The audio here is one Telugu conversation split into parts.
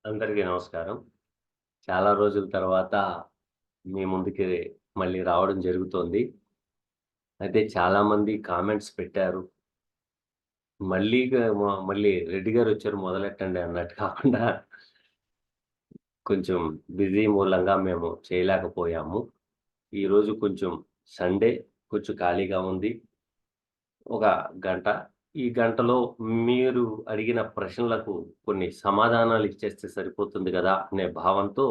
అందరికీ నమస్కారం. చాలా రోజుల తర్వాత మీ ముందుకి మళ్ళీ రావడం జరుగుతోంది. అయితే చాలామంది కామెంట్స్ పెట్టారు. మళ్ళీ రెడ్డి గారొచ్చారు మొదలెట్టండి అన్నట్టు కాకుండా కొంచెం బిజీ మూలంగా మేము చేయలేకపోయాము. ఈరోజు కొంచెం సండే కొంచెం ఖాళీగా ఉంది. ఒక గంట. ఈ గంటలో మీరు అడిగిన ప్రశ్నలకు కొన్ని సమాధానాలు ఇచ్చేస్తే సరిపోతుంది గదా! అనే భావంతో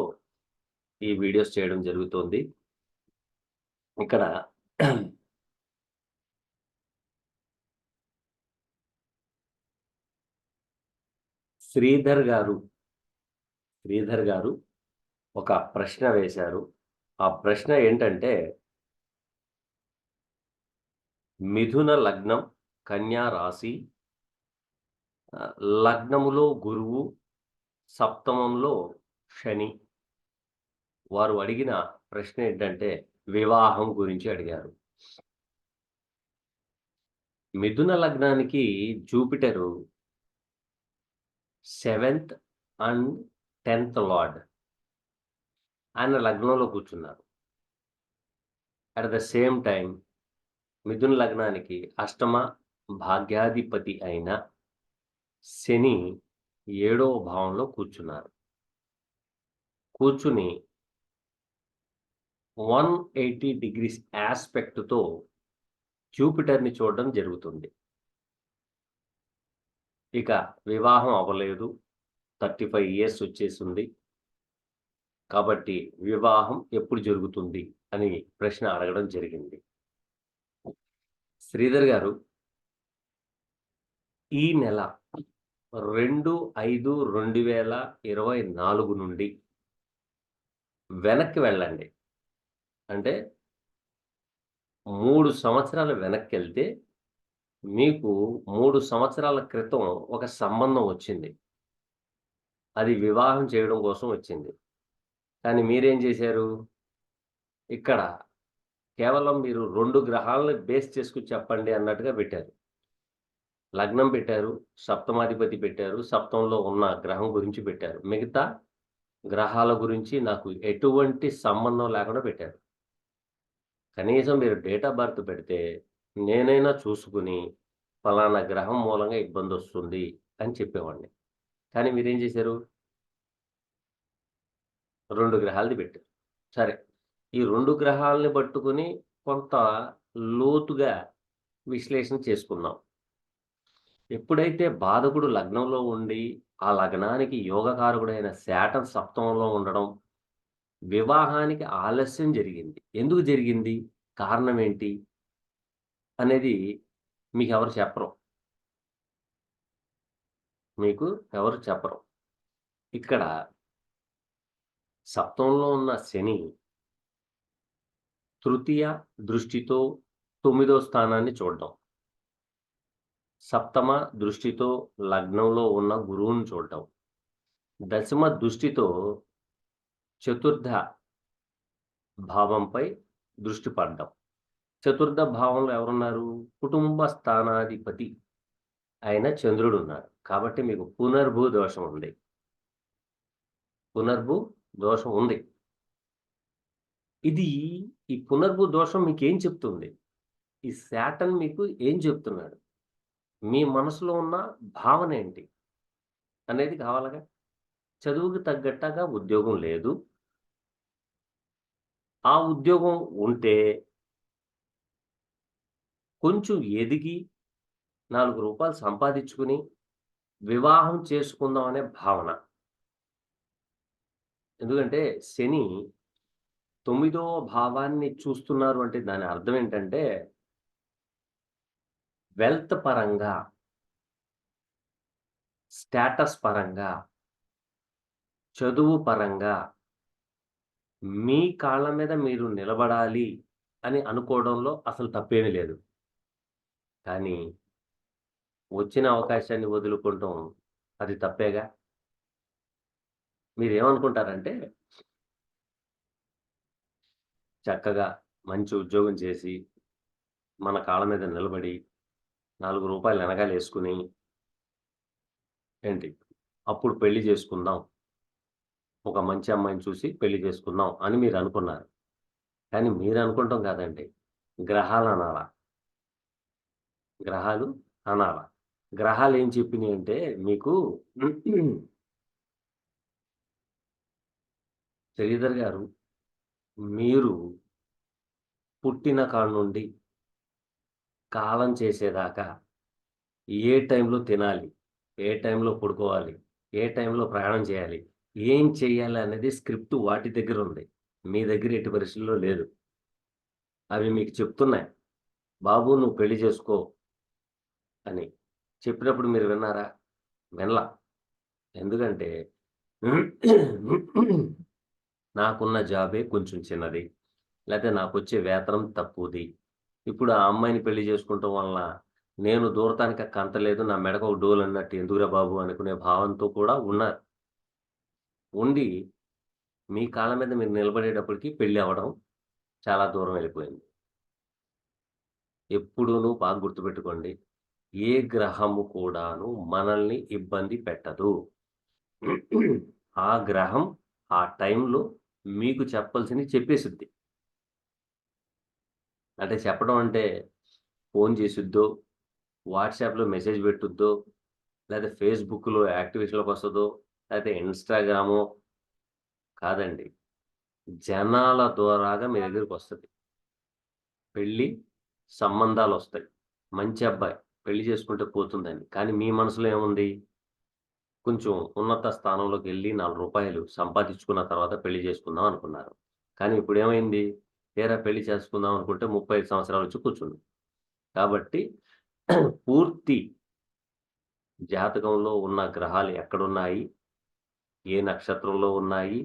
ఈ వీడియోస్ చేయడం జరుగుతోంది. ఇక్కడ శ్రీధర్ గారు, శ్రీధర్ గారు ఒక ప్రశ్న వేశారు. ఆ ప్రశ్న ఏంటంటే, మిథున లగ్నం, కన్యా రాశి, ఆహ్, లగ్నములో గురువు, సప్తమంలో శని. వారు అడిగిన ప్రశ్న ఏంటంటే, వివాహం గురించి అడిగారు. మిథున లగ్నానికి జూపిటరు 7థ్ అండ్ 10థ్ లార్డ్. ఆయన లగ్నంలో కూర్చున్నారు. అట్ ద సేమ్ టైమ్ మిథున లగ్నానికి అష్టమ భాగ్యాధిపతి అయిన శని 7వ భావంలో కూర్చున్నారు. కూర్చుని 180 డిగ్రీస్ యాస్పెక్ట్‌తో జూపిటర్‌ని చూడడం జరుగుతుంది. ఇక వివాహం అవ్వలేదు. 35 ఇయర్స్ వచ్చేసుంది. కాబట్టి వివాహం ఎప్పుడు జరుగుతుంది అని ప్రశ్న అడగడం జరిగింది. శ్రీధర్ గారు, ఈ నెల 2/5/2024 నుండి వెనక్కి వెళ్ళండి. అంటే 3 సంవత్సరాలు వెనక్కెళ్తే మీకు 3 సంవత్సరాల క్రితం ఒక సంబంధం వచ్చింది. అది వివాహం చేయడం కోసం వచ్చింది. కానీ మీరేం చేశారు? ఇక్కడ కేవలం మీరు 2 గ్రహాలను బేస్ చేసుకొని చెప్పండి అన్నట్టుగా పెట్టారు. లగ్నం పెట్టారు, సప్తమాధిపతి పెట్టారు, సప్తమంలో ఉన్న గ్రహం గురించి పెట్టారు. మిగతా గ్రహాల గురించి నాకు ఎటువంటి సంబంధం లేకుండా పెట్టారు. కనీసం మీరు డేట్ ఆఫ్ బర్త్ పెడితే నేనైనా చూసుకొని ఫలానా గ్రహం మూలంగా ఇబ్బందొస్తుంది అని చెప్పేవాడిని. కానీ మీరేం చేశారు? 2 గ్రహాలది పెట్టారు. సరే. ఈ 2 గ్రహాలని పట్టుకొని కొంత లోతుగా విశ్లేషణ చేసుకుందాం. ఎప్పుడైతే బాధకుడు లగ్నంలో ఉండి, ఆ లగ్నానికి యోగకారకుడైన శాటర్న్ సప్తమంలో ఉండడం, వివాహానికి ఆలస్యం జరిగింది. ఎందుకు జరిగింది? కారణం ఏంటి? అనేది మీకెవరు చెప్పరు. మీకు ఎవరు చెప్పరు. ఇక్కడ సప్తమంలో ఉన్న శని తృతీయ దృష్టితో 9దో స్థానాన్ని చూడడం. సప్తమ దృష్టితో లగ్నంలో ఉన్న గురువుని చూడటం. దశమ దృష్టితో చతుర్థ భావంపై దృష్టి పడడం. చతుర్థ భావంలో ఎవరున్నారు? కుటుంబ స్థానాధిపతి అయిన చంద్రుడున్నారు. కాబట్టి మీకు పునర్భూ దోషం ఉంది. పునర్భూ దోషం ఉంది. ఇది ఈ పునర్భూ దోషం మీకేం చెప్తుంది? ఈ శాటర్న్ మీకు ఏం చెప్తున్నాడు? మీ మనసులో ఉన్న భావన ఏంటి? అనేది కావాలిగా. చదువుకి తగ్గట్టుగా ఉద్యోగం లేదు. ఆ ఉద్యోగం ఉంటే కొంచెం ఎదిగి రూ. 4 సంపాదించుకొని వివాహం చేసుకుందాం అనే భావన. ఎందుకంటే శని 9వ భావాన్ని చూస్తున్నారు అంటే దాని అర్థం ఏంటంటే వెల్త్ పరంగా, స్టేటస్ పరంగా, చదువు పరంగా మీ కాళ్ళ మీద మీరు నిలబడాలి అని అనుకోవడంలో అసలు తప్పేమీ లేదు. కానీ వచ్చిన అవకాశాన్ని వదులుకోవటం అది తప్పేగా. మీరేమనుకుంటారంటే చక్కగా మంచి ఉద్యోగం చేసి, మన కాళ్ళ మీద నిలబడి, రూ. 4 ఎనకాలేసుకొని ఏంటి, అప్పుడు పెళ్లి చేసుకుందాం ఒక మంచి అమ్మాయిని చూసి పెళ్లి చేసుకుందాం అని మీరు అనుకున్నారు. కానీ మీరు అనుకుంటాం కాదండి. గ్రహాలు అనాల. గ్రహాలు అనాల. గ్రహాలు ఏం చెప్పినాయంటే మీకు శ్రీధర్ గారు, మీరు పుట్టిన కాడ నుండి కాలం చేసేదాకా ఏ టైంలో తినాలి, ఏ టైంలో పడుకోవాలి, ఏ టైంలో ప్రయాణం చేయాలి, ఏం చేయాలి అనేది స్క్రిప్ట్ వాటి దగ్గరుంది. మీ దగ్గర ఎట్టి పరిస్థితుల్లో లేదు. అవి మీకు చెప్తున్నాయి. బాబు నువ్వు పెళ్లి చేసుకో అని. చెప్పినప్పుడు మీరు విన్నారా? వినలా. ఎందుకంటే నాకున్న జాబే కొంచెం చిన్నది. లేతే నాకొచ్చే వేతనం తక్కువది. ఇప్పుడు ఆ అమ్మాయిని పెళ్లి చేసుకుంటం వలన నేను దూరతానికి కంతలేదు. నా మెడకు ఒక డోలన్నట్టు ఎందుకురా బాబు అనుకునే భావంతో కూడా ఉన్నారు. ఉండి మీ కాళ్ళ మీద మీరు నిలబడేటప్పటికి పెళ్లి అవ్వడం చాలా దూరం వెళ్ళిపోయింది. ఎప్పుడూను బాగా గుర్తుపెట్టుకోండి. ఏ గ్రహము కూడాను మనల్ని ఇబ్బంది పెట్టదు. ఆ గ్రహం ఆ టైంలో మీకు చెప్పాల్సినవి చెప్పేసిద్ది. అంటే చెప్పడం అంటే ఫోను చేసిద్దో, వాట్సాప్‌లో మెసేజ్ పెట్టుద్దో, లేతే ఫేస్‌బుక్‌లో యాక్టివేషన్‌లోకొస్తదో, లేతే ఇన్‌స్టాగ్రామో కాదండి. జనాల ద్వారాగా మీ దగ్గరికొస్తది. పెళ్లి సంబంధాలొస్తాయి. మంచి అబ్బాయి పెళ్లి చేసుకుంటే పోతుందని. కానీ మీ మనసులో ఏముంది? కొంచెం ఉన్నత స్థానంలోకెళ్ళి రూ. 4 సంపాదించుకున్న తర్వాత పెళ్లి చేసుకుందాం అనుకున్నారు. కానీ ఇప్పుడేమైంది? తీరా పెళ్లి చేసుకుందాం అనుకుంటే 35 సంవత్సరాలొచ్చి కూర్చుంది. కాబట్టి పూర్తి జాతకంలో ఉన్న గ్రహాలు ఎక్కడున్నాయి? ఏ నక్షత్రంలో ఉన్నాయి?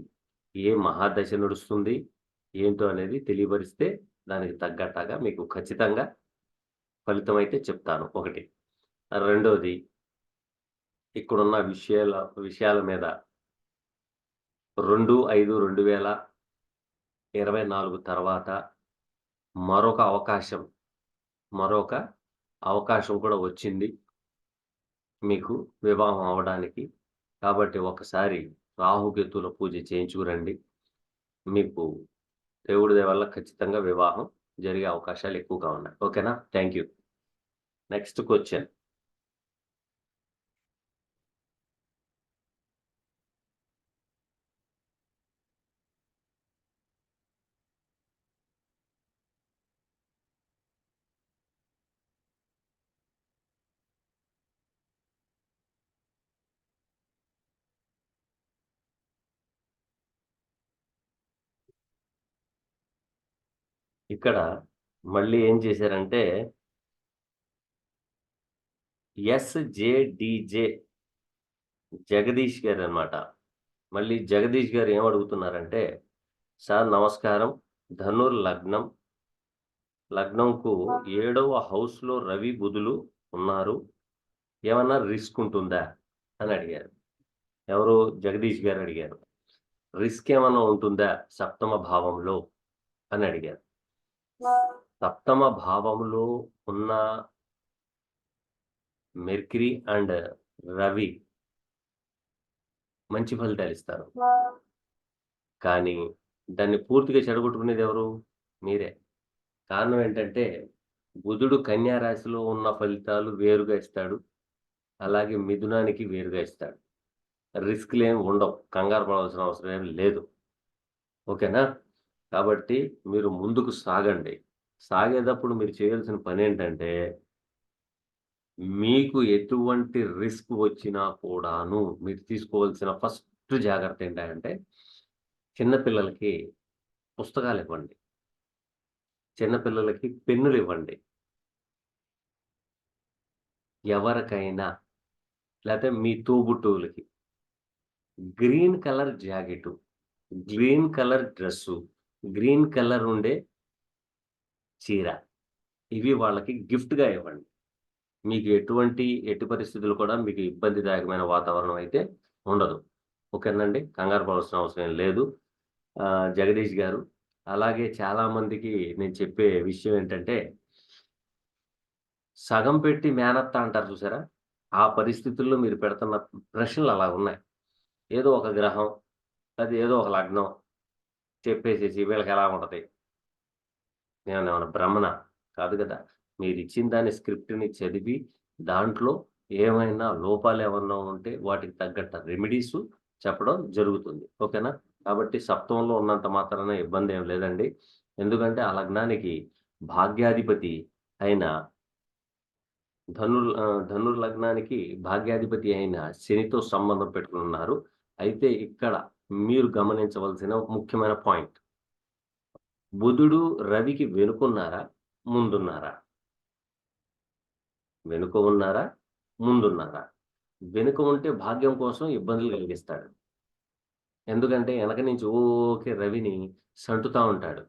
ఏ మహాదశ నడుస్తుంది? ఏంటో అనేది తెలియబరిస్తే దానికి తగ్గట్టుగా మీకు ఖచ్చితంగా ఫలితమైతే చెప్తాను ఒకటి. రెండోది ఇక్కడున్న విషయాల మీద 2/5/2024 తర్వాత మరొక అవకాశం, మరొక అవకాశం కూడా వచ్చింది మీకు వివాహం అవ్వడానికి. కాబట్టి ఒకసారి రాహుకేతువుల పూజ చేయించుకురండి. మీకు దేవుడి దయ వల్ల ఖచ్చితంగా వివాహం జరిగే అవకాశాలు ఎక్కువగా ఉన్నాయి. ఓకేనా? Thank you. Next question. ఇక్కడ మళ్ళీ ఏం చేశారంటే ఎస్‌జే‌డీజే జగదీష్ గారనమాట. మళ్ళీ జగదీష్ గారు ఏమడుగుతున్నారంటే, సార్ నమస్కారం. ధనుర్ లగ్నం. లగ్నంకు 7వ హౌస్‌లో రవి, బుధులు ఉన్నారు. ఏమన్నా రిస్క్ ఉంటుందా? అని అడిగారు. ఎవరు? జగదీష్ గారు అడిగారు. రిస్క్ ఏమన్నా ఉంటుందా సప్తమ భావంలో? అని అడిగారు. సప్తమ భావంలో ఉన్న మెర్క్యూరీ అండ్ రవి మంచి ఫలితాలిస్తారు. కానీ దాన్ని పూర్తిగా చెడగొట్టుకునేదెవరు? మీరే. కారణం ఏంటంటే, బుధుడు కన్యా రాశిలో ఉన్న ఫలితాలు వేరుగా ఇస్తాడు. అలాగే మిథునానికి వేరుగా ఇస్తాడు. రిస్క్‌లేమి ఉండవు. కంగారు పడాల్సిన అవసరం ఏమి లేదు. ఓకేనా? కాబట్టి మీరు ముందుకు సాగండి. సాగేటప్పుడు మీరు చేయాల్సిన పనేంటంటే, మీకు ఎటువంటి రిస్క్ వచ్చినా కూడాను మీరు తీసుకోవాల్సిన ఫస్ట్ జాగ్రత్త ఏంటంటే, చిన్న పిల్లలకి పుస్తకాలివ్వండి. చిన్న పిల్లలకి పెన్నులివ్వండి. ఎవరికైనా లేతే మీ తోబుట్టువులకి green colour jacket, green colour dress, green colour ఉండే చీర ఇవి వాళ్ళకి గిఫ్ట్‌గా ఇవ్వండి. మీకు ఎట్టి పరిస్థితులు కూడా మీకు ఇబ్బందిదాయకమైన వాతావరణం అయితే ఉండదు. ఓకేనండి. కంగారు పడాల్సిన అవసరం ఏం లేదు. జగదీష్ గారు. అలాగే చాలామందికి నేను చెప్పే విషయం ఏంటంటే, సగం పెట్టి మేనత్త అంటారు చూసారా? ఆ పరిస్థితుల్లో మీరు పెడుతున్న ప్రశ్నలు అలా ఉన్నాయి. ఏదో ఒక గ్రహం అది ఏదో ఒక లగ్నం చెప్పేసేసి వీళ్ళకి ఎలా ఉంటది? నేనేమన్నా బ్రహ్మనా? కాదు కదా! మీరిచ్చిన దాని స్క్రిప్ట్‌ని చదివి, దాంట్లో ఏమైనా లోపాలేమన్నా ఉంటే వాటికి తగ్గట్టు రెమెడీసు చెప్పడం జరుగుతుంది. ఓకేనా? కాబట్టి సప్తమంలో ఉన్నంత మాత్రాన ఇబ్బందేం లేదండి. ఎందుకంటే ఆ లగ్నానికి భాగ్యాధిపతి అయిన ధనుర్లగ్నానికి భాగ్యాధిపతి అయిన శనితో సంబంధం పెట్టుకొనున్నారు. అయితే ఇక్కడ మీరు గమనించవలసిన ముఖ్యమైన పాయింట్. బుధుడు రవికి వెనుకున్నారా? ముందున్నారా? వెనుక ఉన్నారా? ముందున్నారా? వెనుక ఉంటే భాగ్యం కోసం ఇబ్బందులు కలిగిస్తాడు. ఎందుకంటే ఎనక నుంచి ఊకే రవిని సంటుతా ఉంటాడు.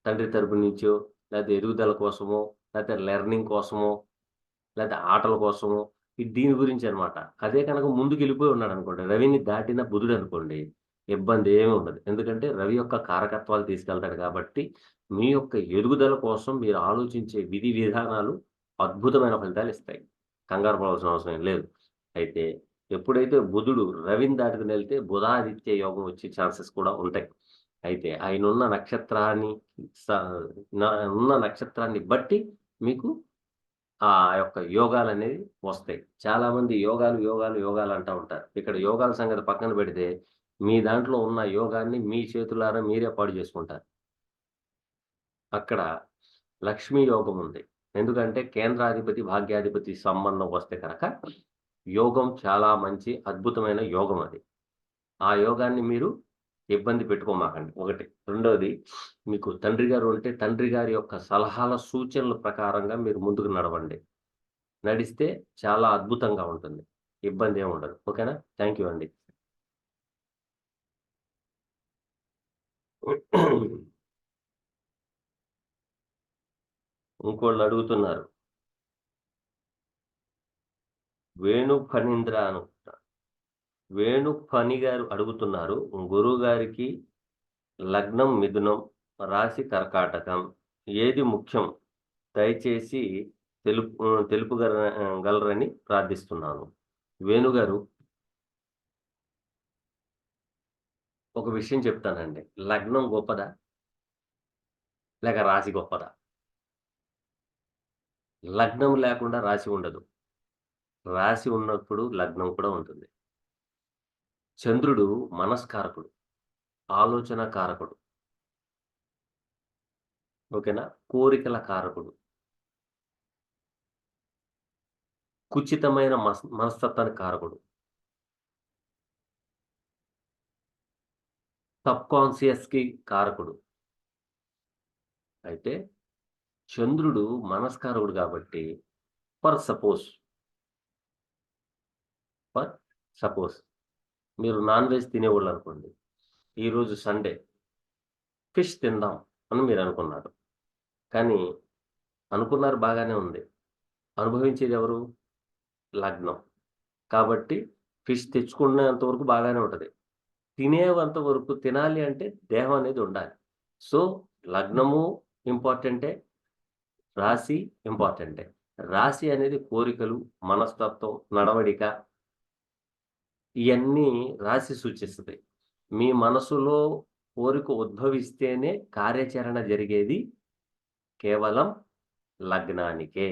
తండ్రి తరపు నుంచో, లేతే ఎదుగుదల కోసమో, లేతే లెర్నింగ్ కోసమో, లేతే ఆటల కోసమో, దీని గురించనమాట. అదే కనుక ముందుకెళ్ళిపోయి ఉన్నాడనుకోండి, రవిని దాటిన బుధుడనుకోండి, ఇబ్బందేమి ఉండదు. ఎందుకంటే రవి యొక్క కారకత్వాలు తీసుకెళ్తాడు కాబట్టి, మీ యొక్క ఎదుగుదల కోసం మీరు ఆలోచించే విధి విధానాలు అద్భుతమైన ఫలితాలిస్తాయి. కంగారు పడాల్సిన అవసరం ఏం లేదు. అయితే ఎప్పుడైతే బుధుడు రవిని దాటుకొనెళ్తే బుధాదిత్య యోగం వచ్చే ఛాన్సెస్ కూడా ఉంటాయి. అయితే ఆయనున్న నక్షత్రాన్ని స న ఉన్న నక్షత్రాన్ని బట్టి మీకు ఆ యొక్క యోగాలనేవి వస్తాయి. చాలామంది యోగాలు, యోగాలు, యోగాలు అంటా ఉంటారు. ఇక్కడ యోగాల సంగతి పక్కన పెడితే, మీ దాంట్లో ఉన్న యోగాన్ని మీ చేతులారా మీరే పాడు చేసుకుంటారు. అక్కడ లక్ష్మీ యోగం ఉంది. ఎందుకంటే కేంద్రాధిపతి, భాగ్యాధిపతి సంబంధం వస్తే కనుక యోగం చాలా మంచి అద్భుతమైన యోగం అది. ఆ యోగాన్ని మీరు ఇబ్బంది పెట్టుకోమాకండి ఒకటి. రెండోది మీకు తండ్రి గారు ఉంటే తండ్రి గారి యొక్క సలహాల, సూచనల ప్రకారంగా మీరు ముందుకు నడవండి. నడిస్తే చాలా అద్భుతంగా ఉంటుంది. ఇబ్బందేం ఉండదు. ఓకేనా? థాంక్ యూ అండి. ఇంకోళ్ళడుగుతున్నారు. వేణు ఫణీంద్ర అనుకుంటా. వేణు ఫణి గారు అడుగుతున్నారు. గురువుగారికి లగ్నం మిథునం, రాశి కర్కాటకం. ఏది ముఖ్యం? దయచేసి తెలుపగలరని ప్రార్థిస్తున్నాను. వేణుగారు ఒక విషయం చెప్తానండి. లగ్నం గొప్పదా? లేక రాశి గొప్పదా? లగ్నం లేకుండా రాశి ఉండదు. రాశి ఉన్నప్పుడు లగ్నం కూడా ఉంటుంది. చంద్రుడు మనస్కారకుడు, ఆలోచన కారకుడు. ఓకేనా? కోరికల కారకుడు. కుచితమైన మనస్తత్వానికి కారకుడు. సబ్‌కాన్షియస్‌కి కారకుడు. అయితే చంద్రుడు మనస్కారకుడు కాబట్టి ఫర్ సపోజ్, ఫర్ సపోజ్ మీరు నాన్ వెజ్ తినేవాళ్ళనుకోండి. ఈరోజు సండే ఫిష్ తిందాం అని మీరనుకున్నారు. కానీ అనుకున్నారు బాగానే ఉంది. అనుభవించేదెవరు? లగ్నం. కాబట్టి ఫిష్ తెచ్చుకునేంత వరకు బాగానే ఉంటది. తినేంత వరకు తినాలి అంటే దేహం అనేది ఉండాలి. సో, లగ్నము ఇంపార్టెంటే, రాశి ఇంపార్టెంటే. రాశి అనేది కోరికలు, మనస్తత్వం, నడవడిక ఇయన్నీ రాశి సూచిస్తది. మీ మనసులో కోరిక ఉద్భవిస్తేనే కార్యాచరణ జరిగేది కేవలం లగ్నానికే.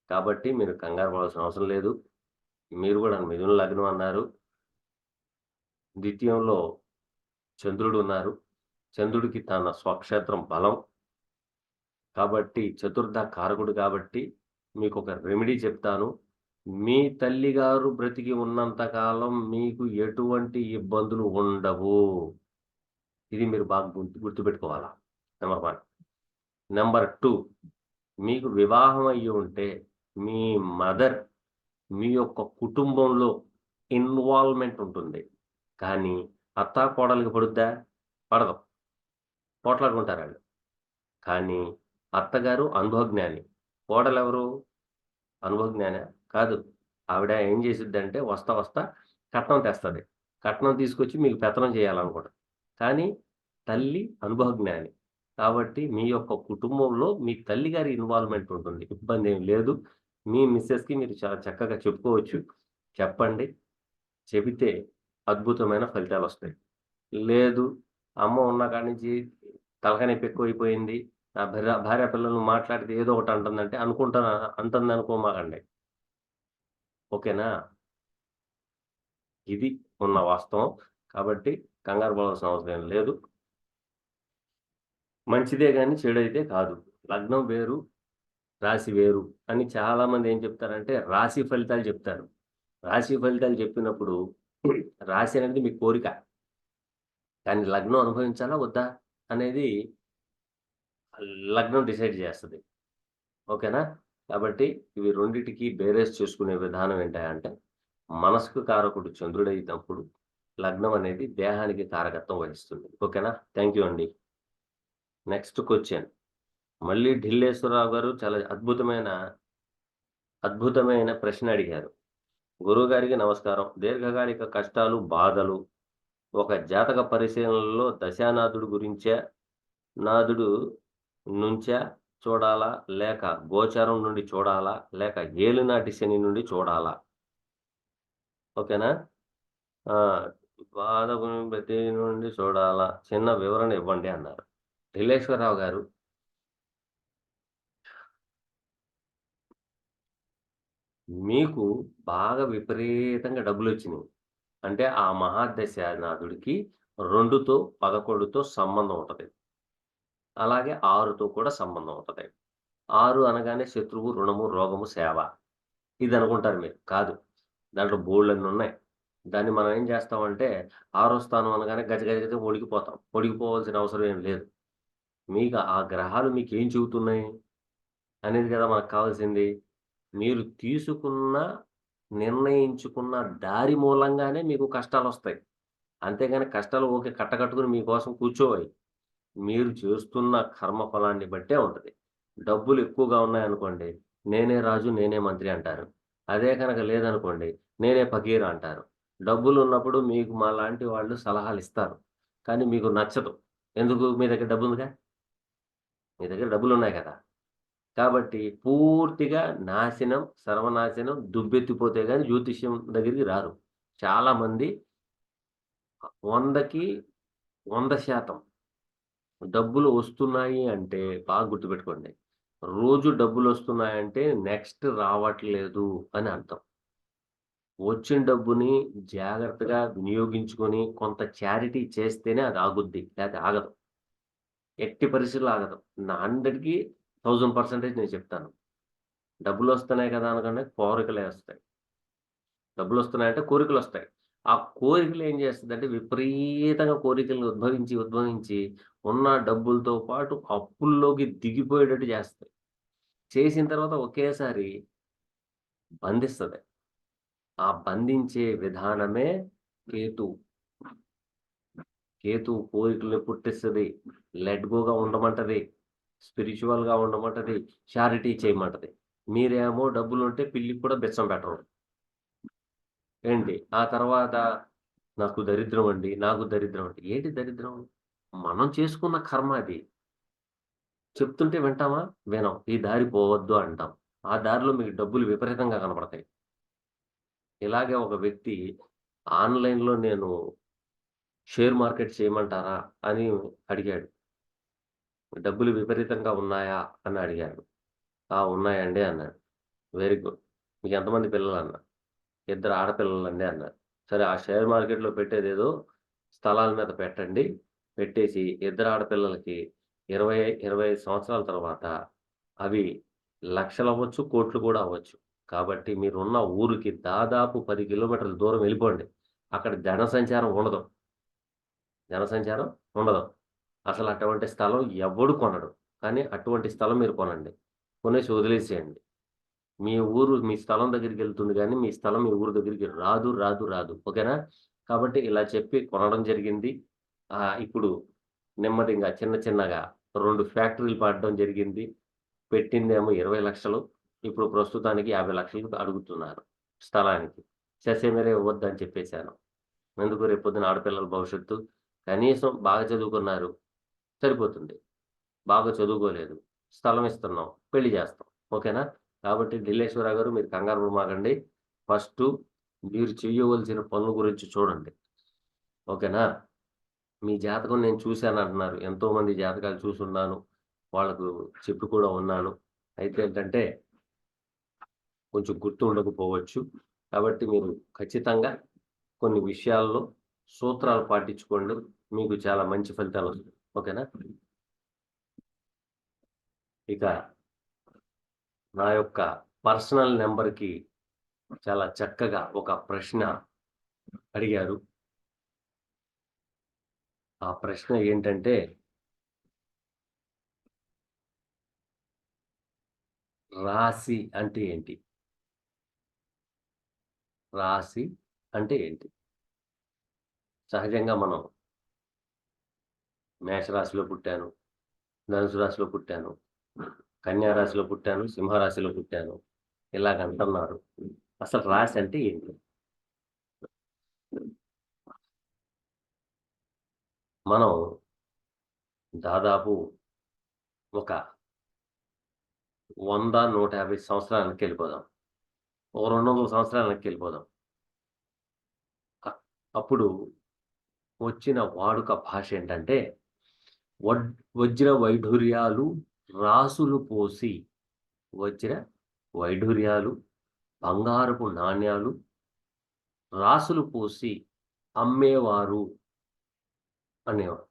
కాబట్టి మీరు కంగారు పడాల్సిన అవసరం లేదు. మీరు గూడా మిథున లగ్నం అన్నారు. ద్వితీయంలో చంద్రుడున్నారు. చంద్రుడికి తన స్వక్షేత్రం బలం. కాబట్టి చతుర్థ కారకుడు కాబట్టి మీకొక రెమెడీ చెప్తాను. మీ తల్లిగారు బ్రతికి ఉన్నంత కాలం మీకు ఎటువంటి ఇబ్బందులు ఉండవు. ఇది మీరు బాగా గుర్తుపెట్టుకోవాలా. నంబర్ 1. నంబర్ 2 మీకు వివాహం అయ్యి ఉంటే మీ మదర్ మీ యొక్క కుటుంబంలో ఇన్వాల్వ్‌మెంట్ ఉంటుంది. కానీ అత్తాకోడళ్ళకి పడుద్దా? పడదు. పోట్లాడుకుంటారాళ్ళు. కానీ అత్తగారు అనుభవజ్ఞాని. కోడలెవరు? అనుభవజ్ఞానా? కాదు. ఆవిడ ఏం చేసిద్దంటే వస్తా వస్తా కట్నం తెస్తది. కట్నం తీసుకొచ్చి మీకు పెత్తనం చేయాలనుకుంటది. కానీ తల్లి అనుభవజ్ఞాని. కాబట్టి మీ యొక్క కుటుంబంలో మీ తల్లిగారి ఇన్వాల్వ్‌మెంట్ ఉంటుంది. ఇబ్బందేం లేదు. మీ మిసెస్‌కి మీరు చాలా చక్కగా చెప్పుకోవచ్చు. చెప్పండి. చెబితే అద్భుతమైన ఫలితాలొస్తాయి. లేదు అమ్మ ఉన్న కాడి నుంచి తలకాయ నొప్పి ఎక్కువైపోయింది. నా భార్య పిల్లలు మాట్లాడితే ఏదో ఒకటి అంటుందంటే అంటుందనుకోమాకండి. ఓకేనా? ఇది ఉన్న వాస్తవం. కాబట్టి కంగారు పడాల్సిన అవసరం ఏం లేదు. మంచిదే గాని చెడైతే కాదు. లగ్నం వేరు, రాశి వేరు అని చాలామంది ఏం చెప్తారంటే రాశి ఫలితాలు చెప్తారు. రాశి ఫలితాలు చెప్పినప్పుడు రాశి అనేది మీ కోరిక. కానీ లగ్నం అనుభవించాలా వద్దా? అనేది లగ్నం డిసైడ్ చేస్తది. ఓకేనా? కాబట్టి ఇవి రెండిటికి బేరేజ్ చేసుకునే విధానం ఏంటంటే, మనసుకు కారకుడు చంద్రుడైనప్పుడు లగ్నం అనేది దేహానికి కారకత్వం వహిస్తుంది. ఓకేనా? థాంక్ యూ అండి. Next question. మళ్ళీ ఢిల్లేశ్వరరావు గారు చాలా అద్భుతమైన ప్రశ్న అడిగారు. గురువుగారికి నమస్కారం. దీర్ఘకాలిక కష్టాలు, బాధలు ఒక జాతక పరిశీలనలో దశానాథుడు నాథుడు నుంచా చూడాలా? లేక గోచారం నుండి చూడాలా? లేక ఏలినాటి శని నుండి చూడాలా? ఓకేనా? ఆ! బాధకుని ప్రతి నుండి చూడాలా? చిన్న వివరణ ఇవ్వండి అన్నారు. ఢిల్లేశ్వరరావు గారు, మీకు బాగా విపరీతంగా డబ్బులొచ్చినియి. అంటే ఆ మహాదశానాథుడికి 2తో, 11తో సంబంధం ఉంటది. అలాగే 6తో కూడా సంబంధం ఉంటది. 6 అనగానే శత్రువు, రుణము, రోగము, సేవ. ఇదనుకుంటారు మీరు. కాదు. దాంట్లో బోలెడన్నున్నాయి. దాన్ని మనం ఏం చేస్తామంటే, ఆరో స్థానం అనగానే గజ గజ గజ వణికిపోతాం. వణికిపోవాల్సిన అవసరం ఏం లేదు. మీకు ఆ గ్రహాలు మీకేం చెబుతున్నాయి అనేది కదా మనకు కావాల్సింది. మీరు నిర్ణయించుకున్న దారి మూలంగానే మీకు కష్టాలొస్తాయి. అంతేగాని కష్టాలు ఊకే కట్టకట్టుకొని మీకోసం కూర్చోవయి. మీరు చేస్తున్న కర్మ ఫలాన్ని బట్టే ఉంటది. డబ్బులు ఎక్కువగా ఉన్నాయనుకోండి, నేనే రాజు, నేనే మంత్రి అంటారు. అదే కనుక లేదనుకోండి, నేనే ఫకీర్ అంటారు. డబ్బులున్నప్పుడు మీకు మాలాంటి వాళ్ళు సలహాలిస్తారు. కానీ మీకు నచ్చదు. ఎందుకు? మీ దగ్గర డబ్బుందిగా. మీ దగ్గర డబ్బులున్నాయి కదా! కాబట్టి పూర్తిగా సర్వనాశనం, దుబ్బెత్తిపోతే గాని జ్యోతిష్యం దగ్గరికి రారు. చాలామంది 100కి 100% డబ్బులు వస్తున్నాయి అంటే బాగా గుర్తుపెట్టుకోండి. రోజు డబ్బులొస్తున్నాయంటే నెక్స్ట్ రావట్లేదు అని అర్థం. వచ్చిన డబ్బుని జాగ్రత్తగా వినియోగించుకొని కొంత చారిటీ చేస్తేనే అది ఆగుద్ది. లేతే ఆగదు. ఎట్టి పరిస్థితిలో ఆగదు. 100కి 1000% నేను చెప్తాను. డబ్బులొస్తున్నాయి కదా! అనగానే కోరికలేస్తాయి. డబ్బులొస్తున్నాయంటే కోరికలొస్తాయి. ఆ కోరికలు ఏం చేస్తదంటే విపరీతంగా కోరికలు ఉద్భవించి ఉన్న డబ్బులతో పాటు అప్పుల్లోకి దిగిపోయేటట్టు చేస్తాయి. చేసిన తర్వాత ఒకేసారి బంధిస్తది. ఆ బంధించే విధానమే కేతువు. కేతువు కోరికలను పుట్టిస్తది. లెట్ గోగా ఉండమంటది. స్పిరిచ్యువల్‌గా ఉండమంటది. చారిటీ చేయమంటది. మీరేమో డబ్బులుంటే పిల్లికి కూడా బిచ్చం పెట్టరు. ఏంటి? ఆ తర్వాత నాకు దరిద్రం అండి. ఏంటి దరిద్రం? మనం చేసుకున్న కర్మ అది. చెప్తుంటే వింటామా? వినం. ఈ దారి పోవద్దు అంటాం. ఆ దారిలో మీకు డబ్బులు విపరీతంగా కనపడతాయి. ఇలాగే ఒక వ్యక్తి ఆన్‌లైన్‌లో నేను షేర్ మార్కెట్ చేయమంటారా? అని అడిగాడు. డబ్బులు విపరీతంగా ఉన్నాయా? అని అడిగాడు. ఆ! ఉన్నాయండి అన్నాడు. Very good. మీకెంతమంది పిల్లలన్నా? ఇద్దరు ఆడపిల్లలండి అన్నారు. సరే ఆ షేర్ మార్కెట్‌లో పెట్టేదేదో స్థలాల మీద పెట్టండి. పెట్టేసి ఇద్దరు ఆడపిల్లలకి 20, 25 సంవత్సరాల తర్వాత అవి లక్షలవ్వచ్చు, కోట్లు కూడా అవ్వచ్చు. కాబట్టి మీరున్న ఊరికి దాదాపు 10 కిలోమీటర్ల దూరం వెళ్ళిపోండి. అక్కడ జనసంచారం ఉండదు. జనసంచారం ఉండదు. అసలు అటువంటి స్థలం ఎవ్వడు కొనడు. కానీ అటువంటి స్థలం మీరు కొనండి. కొనేసి వదిలేసేయండి. మీ స్థలం దగ్గరికెళ్తుంది గానీ, మీ స్థలం మీ ఊరు దగ్గరికి రాదు. ఓకేనా? కాబట్టి ఇలా చెప్పి కొనడం జరిగింది. ఇప్పుడు నెమ్మదిగా చిన్నగా 2 ఫ్యాక్టరీలు పడడం జరిగింది. పెట్టిందేమో 20,00,000 ఇప్పుడు ప్రస్తుతానికి 50,00,000 అడుగుతున్నారు స్థలానికి. ససేమిరా ఇవ్వద్దని చెప్పేసాను. ఎందుకు రేపొద్దున ఆడపిల్లల భవిష్యత్తు కనీసం బాగా చదువుకున్నారు సరిపోతుంది. బాగా చదువుకోలేదు. స్థలం ఇస్తున్నాం. పెళ్లి చేస్తాం. ఓకేనా? కాబట్టి ఢిల్లేశ్వరరావు గారు మీరు కంగారు పడమాకండి. ఫస్టు మీరు చెయ్యవలసిన పనుల గురించి చూడండి. ఓకేనా? మీ జాతకం నేను చూశానంటున్నారు. ఎంతోమంది జాతకాలు చూసున్నాను. వాళ్ళకు చెప్పి కూడా ఉన్నాను. అయితే ఏంటంటే కొంచెం గుర్తుండకపోవచ్చు. కాబట్టి మీరు ఖచ్చితంగా కొన్ని విషయాల్లో సూత్రాలు పాటించుకోండి. మీకు చాలా మంచి ఫలితాలొస్తాయి. ఓకేనా? ఇక నా యొక్క పర్సనల్ నంబర్‌కి చాలా చక్కగా ఒక ప్రశ్న అడిగారు. ఆ ప్రశ్న ఏంటంటే, రాశి అంటే ఏంటి? రాశి అంటే ఏంటి? సహజంగా మనం మేషరాశిలో పుట్టాను, ధనుసు రాశిలో పుట్టాను, కన్యా రాశిలో పుట్టాను, సింహరాశిలో పుట్టాను. ఇలాగ అంటున్నారు. అసలు రాశి అంటే ఏంటి? మనం దాదాపు ఒక 100, 150 సంవత్సరాల వెనక్కెళ్ళిపోదాం. ఓ 200 సంవత్సరాల వెనక్కెళ్ళిపోదాం. అ అప్పుడు వచ్చిన వాడుక భాష ఏంటంటే, వడ్ వజ్ర వైఢూర్యాలు రాసులు పోసి, వజ్ర వైఢూర్యాలు, బంగారపు నాణ్యాలు రాసులు పోసి అమ్మేవారు అనేవారు.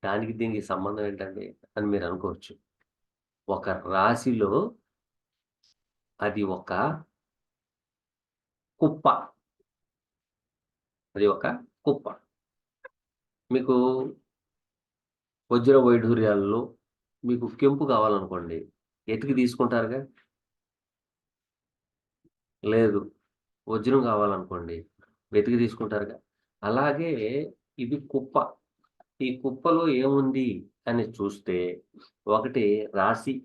దానికి దీనికి సంబంధం ఏంటండి అని మీరనుకోవచ్చు. ఒక రాశిలో అది ఒక కుప్ప. అది ఒక కుప్ప. మీకు వజ్ర వైఢూర్యాల్లో మీకు కెంపు కావాలనుకోండి, ఎతికి తీసుకుంటారుగా? లేదు. వజ్రం కావాలనుకోండి, వెతికి తీసుకుంటారుగా? అలాగే ఇది కుప్ప. ఈ కుప్పలో ఏముంది అని చూస్తే, ఒకటి రాశి,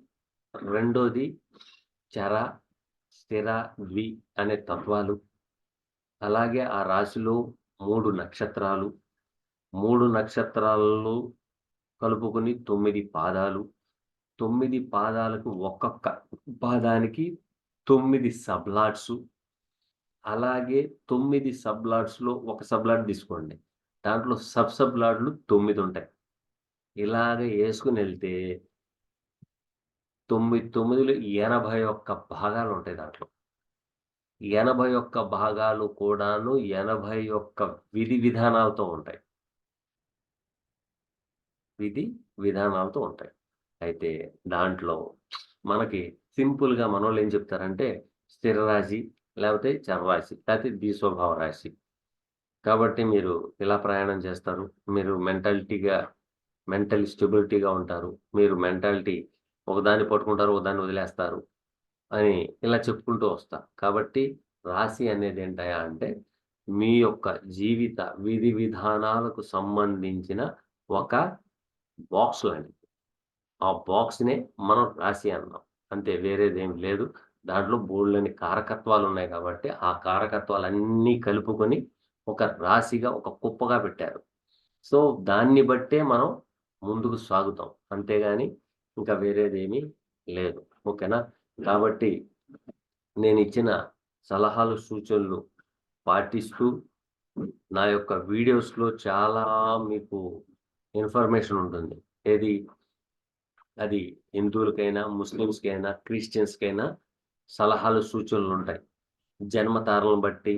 రెండోది చర, స్థిర, ద్వి అనే తత్వాలు. అలాగే ఆ రాశిలో 3 నక్షత్రాలు, 3 నక్షత్రాలలో కలుపుకొని 9 పాదాలు. 9 పాదాలకు ఒక్కొక్క పాదానికి 9 సబ్‌లాట్సు. అలాగే 9 సబ్‌లాట్స్‌లో ఒక సబ్‌లాట్ తీసుకోండి. దాంట్లో సబ్‌లాట్‌లు 9 ఉంటాయి. ఇలాగ యేసుకొనెళ్తే 9, 9లు 81 భాగాలుంటాయి దాంట్లో. 81 భాగాలు కూడాను 81 విధి విధానాలతో ఉంటాయి. విధి విధానాలతో ఉంటాయి. అయితే దాంట్లో మనకి సింపుల్‌గా మనోళ్ళేం చెప్తారంటే స్థిర రాశి, లేపోతే చరరాశి, లేతే ద్విస్వభావ రాశి. కాబట్టి మీరు ఇలా ప్రయాణం చేస్తారు. మీరు మెంటల్ స్టెబిలిటీగా ఉంటారు. మీరు మెంటాలిటీ ఒకదాన్ని పట్టుకుంటారు, ఒకదాన్ని వదిలేస్తారు అని ఇలా చెప్పుకుంటూ వస్తా. కాబట్టి రాశి అనేదేంటయ్యా అంటే, మీ యొక్క జీవిత విధి విధానాలకు సంబంధించిన ఒక బాక్స్ లాంటిది. ఆ బాక్స్‌నే మనం రాశి అన్నాం. అంతే వేరేదేమి లేదు. దాంట్లో బోలెడన్ని కారకత్వాలున్నాయి కాబట్టి, ఆ కారకత్వాలన్నీ కలుపుకొని ఒక రాశిగా, ఒక కుప్పగా పెట్టారు. సో, దాన్ని బట్టే మనం ముందుకు సాగుతాం. అంతేగాని ఇంకా వేరేదేమీ లేదు. ఓకేనా? కాబట్టి నేనిచ్చిన సలహాలు, సూచనలు పాటిస్తూ నా యొక్క వీడియోస్‌లో చాలా మీకు ఇన్ఫర్మేషన్ ఉంటుంది. ఏది అది హిందువులకైనా, ముస్లిమ్స్‌కైనా, క్రిస్టియన్స్‌కైనా సలహాలు, సూచనలుంటాయి. జన్మ తారలను బట్టి,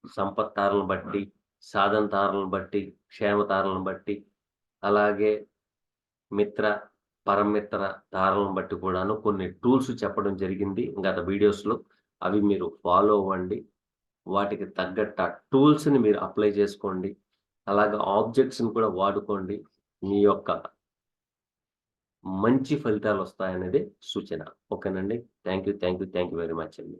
సంపత్ తారలను బట్టి, సాధన తారలను బట్టి, క్షేమ తారలను బట్టి, అలాగే మిత్ర, పరమిత్ర తారలను బట్టి కూడాను కొన్ని టూల్స్ చెప్పడం జరిగింది గత వీడియోస్‌లో. అవి మీరు ఫాలో అవ్వండి. వాటికి తగ్గట్టు ఆ టూల్స్‌ని మీరు అప్లై చేసుకోండి. అలాగే ఆబ్జెక్ట్స్‌ని కూడా వాడుకోండి. మీ యొక్క మంచి ఫలితాలొస్తాయనేదే సూచన. ఓకేనండి. థాంక్ యూ వెరీ మచ్ అండి.